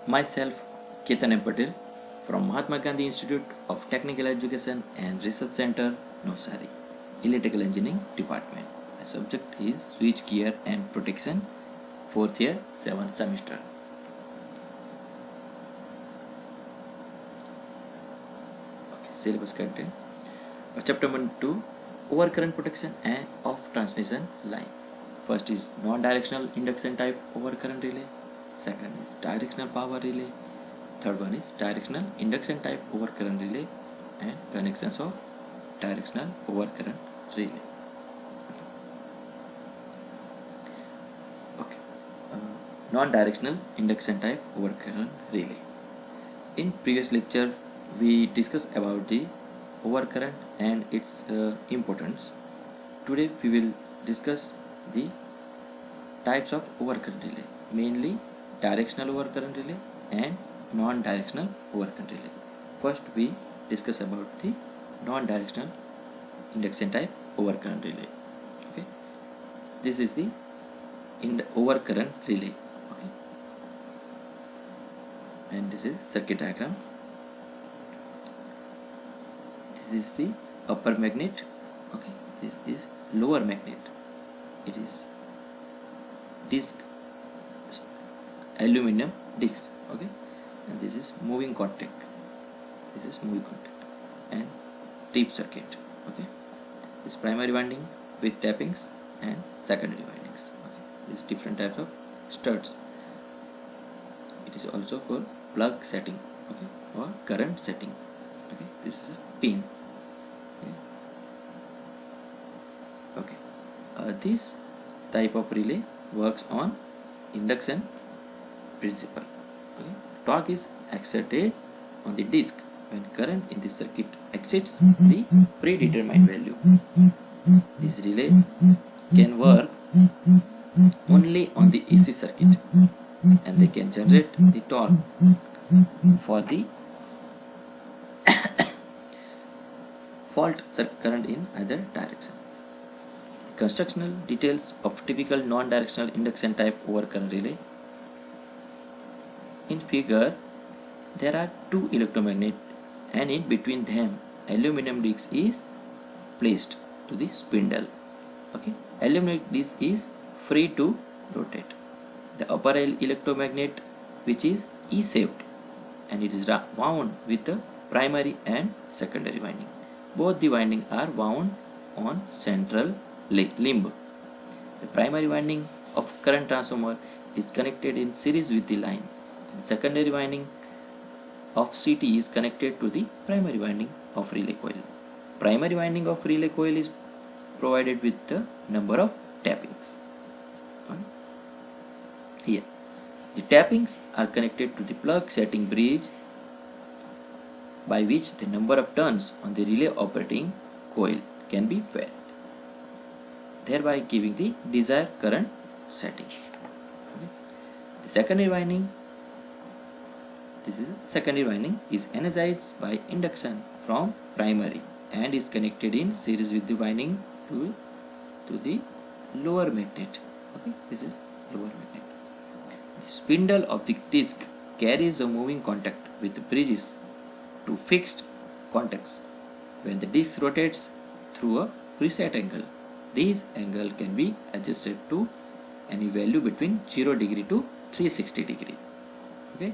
Myself, Ketan M. Patel from Mahatma Gandhi Institute of Technical Education and Research Center, Navsari, Electrical Engineering Department. My subject is Switch Gear and Protection, 4th year, 7th semester. Okay, syllabus content. Chapter 1 2 Overcurrent Protection and of Transmission Line. First is non-directional induction type overcurrent relay. Second is directional power relay. Third one is directional induction type overcurrent relay and connections of directional overcurrent relay. Okay. Non-directional induction type overcurrent relay. In previous lecture, we discussed about the overcurrent and its importance. Today we will discuss the types of overcurrent relay, mainly directional overcurrent relay and non-directional overcurrent relay. First we discuss about the non-directional induction type overcurrent relay. Okay, this is the overcurrent relay. Okay, and this is circuit diagram. This is the upper magnet. Okay, this is lower magnet. It is disc, aluminum disc. Okay, and this is moving contact. This is moving contact and tip circuit. Okay, this primary winding with tappings and secondary windings. Okay, these different types of studs. It is also called plug setting. Okay, or current setting. Okay, this is a pin. Okay, this type of relay works on induction principle. Okay, torque is exerted on the disc when current in the circuit exceeds the predetermined value. This relay can work only on the AC circuit and they can generate the torque for the fault current in either direction. The constructional details of typical non-directional induction type overcurrent relay. In figure, there are two electromagnets and in between them aluminum disc is placed to the spindle. Okay, aluminum disc is free to rotate. The upper electromagnet, which is E-shaped, and it is wound with the primary and secondary winding. Both the windings are wound on central limb. The primary winding of current transformer is connected in series with the line. The secondary winding of CT is connected to the primary winding of relay coil. Primary winding of relay coil is provided with the number of tappings. Here, the tappings are connected to the plug setting bridge by which the number of turns on the relay operating coil can be varied, thereby giving the desired current setting. Okay. The secondary winding, is energized by induction from primary and is connected in series with the winding to the lower magnet. Okay, this is lower magnet. The spindle of the disc carries a moving contact with the bridges to fixed contacts. When the disc rotates through a preset angle, this angle can be adjusted to any value between 0 degree to 360 degree. Okay,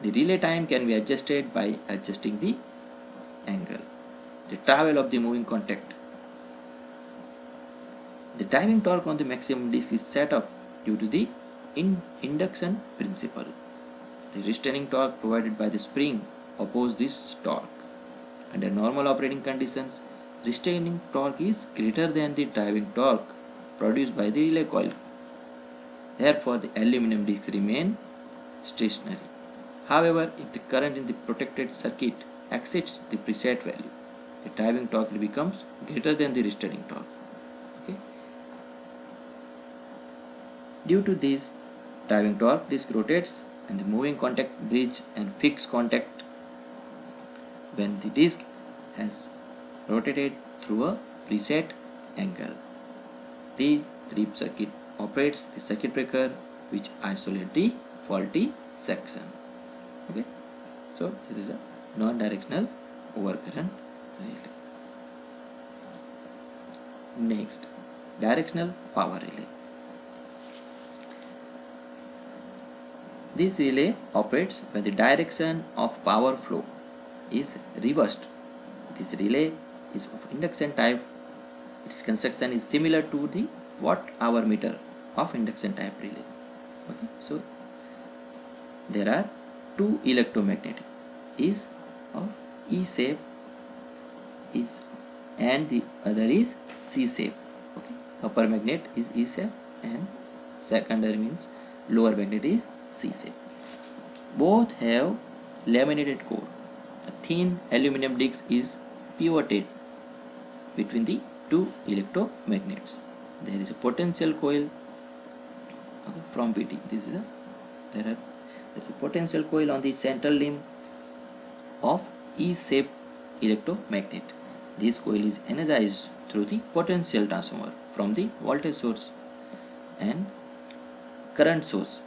the relay time can be adjusted by adjusting the angle. The travel of the moving contact. The timing torque on the maximum disc is set up due to the induction principle. The restraining torque provided by the spring opposes this torque. Under normal operating conditions, restraining torque is greater than the driving torque produced by the relay coil. Therefore, the aluminum discs remain stationary. However, if the current in the protected circuit exceeds the preset value, the driving torque becomes greater than the restraining torque. Okay. Due to this driving torque, disc rotates and the moving contact bridge and fixed contact. When the disc has rotated through a preset angle, the trip circuit operates the circuit breaker which isolates the faulty section. Okay, so this is a non-directional overcurrent relay. Next, directional power relay. This relay operates when the direction of power flow is reversed. This relay is of induction type. Its construction is similar to the watt-hour meter of induction type relay. Okay, so there are two electromagnets, is of E shape is and the other is C shape. Okay, upper magnet is E shape and secondary means lower magnet is C shape. Both have laminated core. A thin aluminum disc is pivoted between the two electromagnets. There is a potential coil, okay, from PT. There is a potential coil on the central limb of E-shaped electromagnet. This coil is energized through the potential transformer from the voltage source and current source.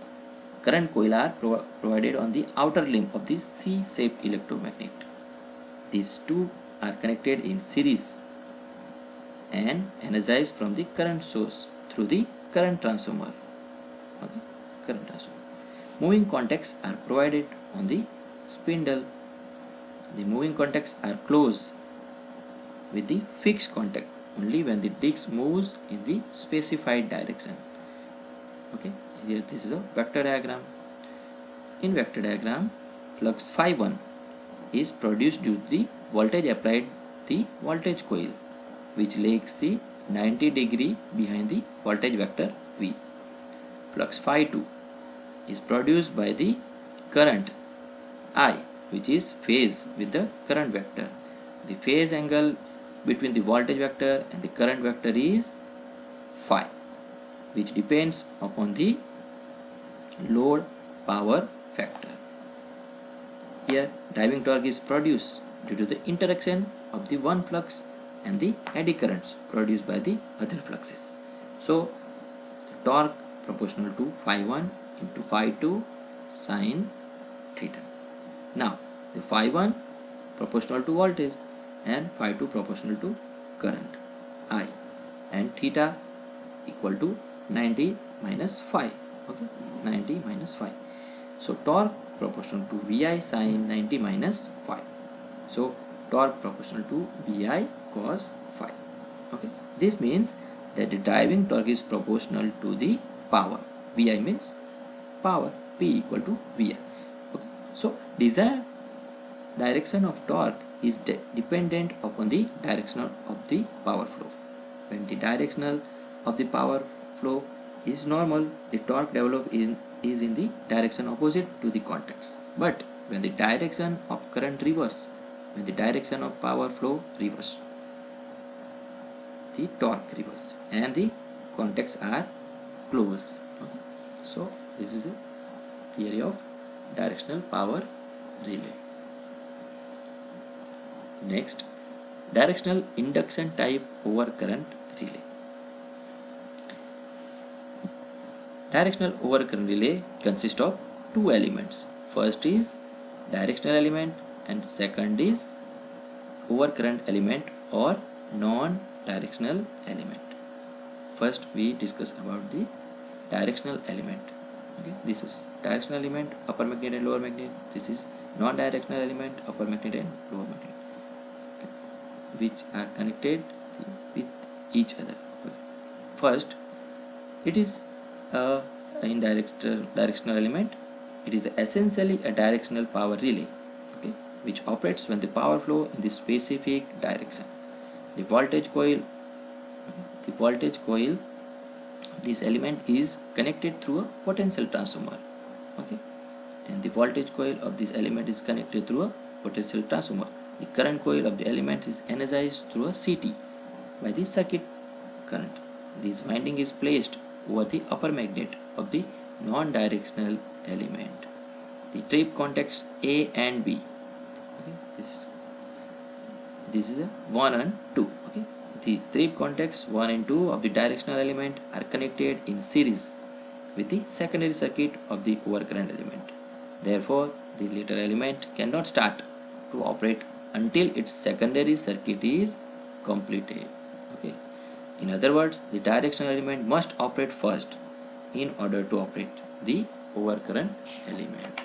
Current coil are provided on the outer limb of the C-shaped electromagnet. These two are connected in series and energized from the current source through the current transformer. Okay, current transformer. Moving contacts are provided on the spindle. The moving contacts are closed with the fixed contact only when the disc moves in the specified direction. Okay, here this is a vector diagram. In vector diagram, flux phi1 is produced due to the voltage applied the voltage coil, which lags the 90° behind the voltage vector V. Flux phi2 is produced by the current I, which is phase with the current vector. The phase angle between the voltage vector and the current vector is phi, which depends upon the load power factor. Here driving torque is produced due to the interaction of the one flux and the eddy currents produced by the other fluxes. So the torque proportional to phi1 into phi2 sine theta. Now the phi1 proportional to voltage and phi2 proportional to current I, and theta equal to 90 minus phi. Okay, 90 minus phi. So torque proportional to Vi sine 90 minus phi. So torque proportional to Vi cos phi. Okay, this means that the driving torque is proportional to the power. Vi means power, P equal to Vi. Okay, so desired direction of torque is dependent upon the direction of the power flow. When the direction of the power flow is normal, the torque developed is in the direction opposite to the contacts. But when the direction of current reverse, when the direction of power flow reverse, the torque reverse and the contacts are closed. Okay. So this is the theory of directional power relay. Next, directional induction type overcurrent relay. Directional overcurrent relay consists of two elements. First is directional element and second is overcurrent element or non-directional element. First we discuss about the directional element. Okay, this is directional element, upper magnet and lower magnet. This is non-directional element, upper magnet and lower magnet, which are connected with each other. First, it is a directional element. It is essentially a directional power relay, okay, which operates when the power flow in the specific direction. The voltage coil this element is connected through a potential transformer, okay, and the voltage coil of this element is connected through a potential transformer. The current coil of the element is energized through a CT by the circuit current. This winding is placed over the upper magnet of the non-directional element. The trip contacts A and B. Okay, this is a 1 and 2. Okay, the trip contacts 1 and 2 of the directional element are connected in series with the secondary circuit of the overcurrent element. Therefore, the later element cannot start to operate until its secondary circuit is completed. Okay. In other words, the directional element must operate first in order to operate the overcurrent element.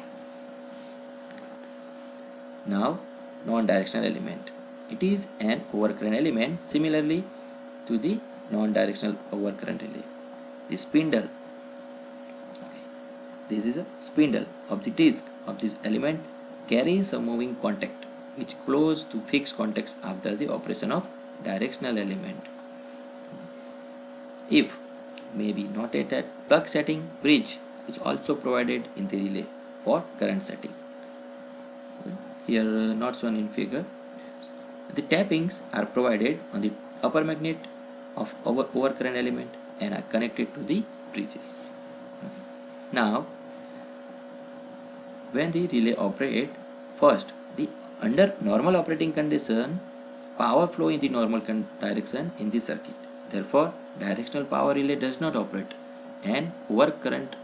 Now, non-directional element. It is an overcurrent element similarly to the non-directional overcurrent relay. The spindle. Okay. This is a spindle of the disc of this element carries a moving contact which close to fixed contacts after the operation of directional element. If maybe not at a plug setting, bridge is also provided in the relay for current setting. Here not shown in figure. The tappings are provided on the upper magnet of our overcurrent element and are connected to the bridges. Now, when the relay operate, first under normal operating condition, power flow in the normal direction in the circuit. Therefore, directional power relay does not operate and overcurrent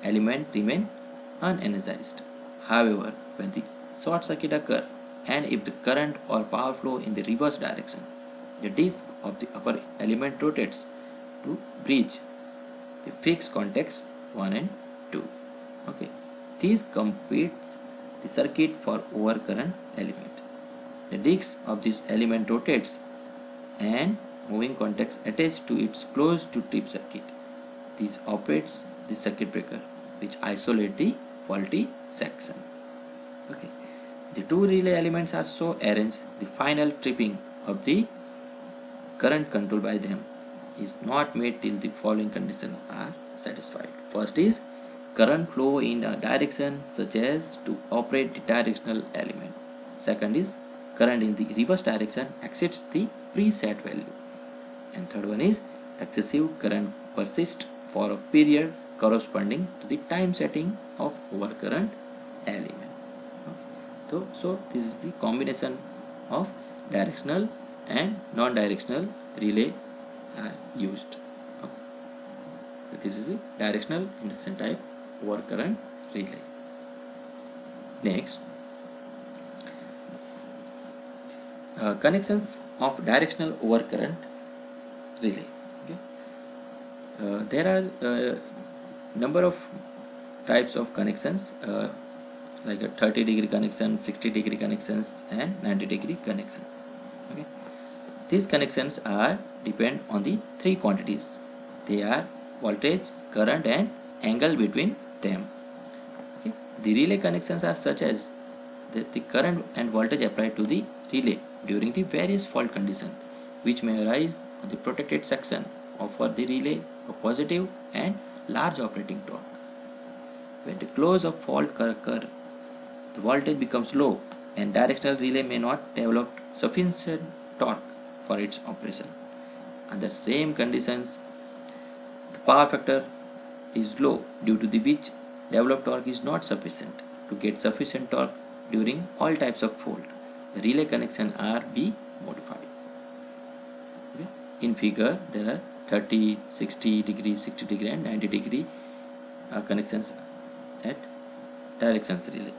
element remain unenergized. However, when the short circuit occur and if the current or power flow in the reverse direction, the disc of the upper element rotates to bridge the fixed contacts 1 and 2. Okay, these completes the circuit for overcurrent element. The disc of this element rotates and moving contacts attached to its close to tip circuit. This operates the circuit breaker which isolate the faulty section. Okay. The two relay elements are so arranged the final tripping of the current controlled by them is not made till the following conditions are satisfied. First is current flow in a direction such as to operate the directional element. Second is current in the reverse direction exceeds the preset value. And third one is excessive current persists for a period corresponding to the time setting of overcurrent element. So this is the combination of directional and non-directional relay used. Okay. So this is the directional induction type overcurrent relay. Next, connections of directional overcurrent relay. Okay. There are number of types of connections like a 30-degree connection, 60-degree connections and 90-degree connections. Okay. These connections are depend on the three quantities. They are voltage, current and angle between them. Okay. The relay connections are such as the current and voltage applied to the relay during the various fault conditions which may arise on the protected section offer the relay a positive and large operating torque. When the close of fault occur, the voltage becomes low and directional relay may not develop sufficient torque for its operation. Under same conditions, the power factor is low due to which developed torque is not sufficient. To get sufficient torque during all types of fault, the relay connection are be modified. Okay. In figure, there are 30, 60 degree, 60 degree and 90 degree connections at directions relay.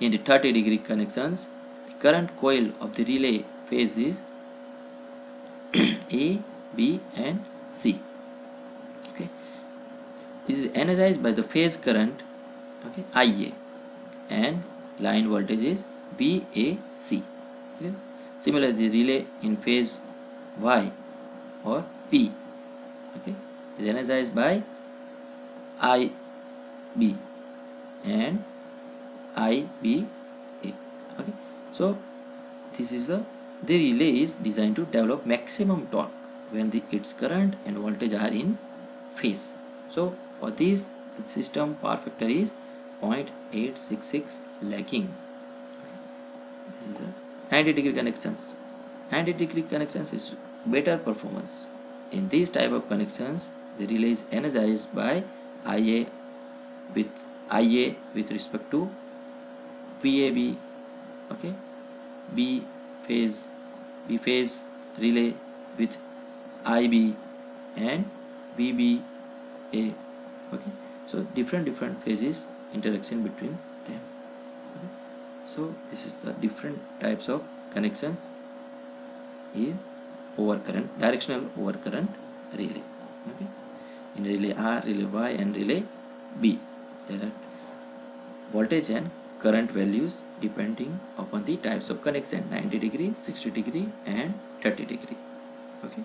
In the 30-degree connections, the current coil of the relay phase is A, B and C. Okay. This is energized by the phase current, okay, IA, and line voltage is BAC. Okay. Similarly, the relay in phase Y or P, okay, is energized by IB and IBA. Okay, so this is the relay is designed to develop maximum torque when its current and voltage are in phase. So for this, the system power factor is 0.866 lagging. This is a 90-degree connections. 90-degree connections is better performance. In these type of connections, the relay is energized by IA with respect to VAB, okay, B phase relay with IB and VBA. Okay, so different phases interaction between them. Okay. So this is the different types of connections in overcurrent, directional overcurrent relay. Okay. In relay R, relay Y and relay B, there are voltage and current values depending upon the types of connection, 90 degree, 60 degree and 30 degree. Okay.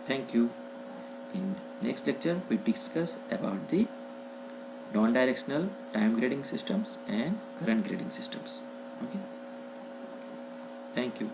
Thank you. In next lecture we discuss about the non-directional time grading systems and current grading systems. Okay. Thank you.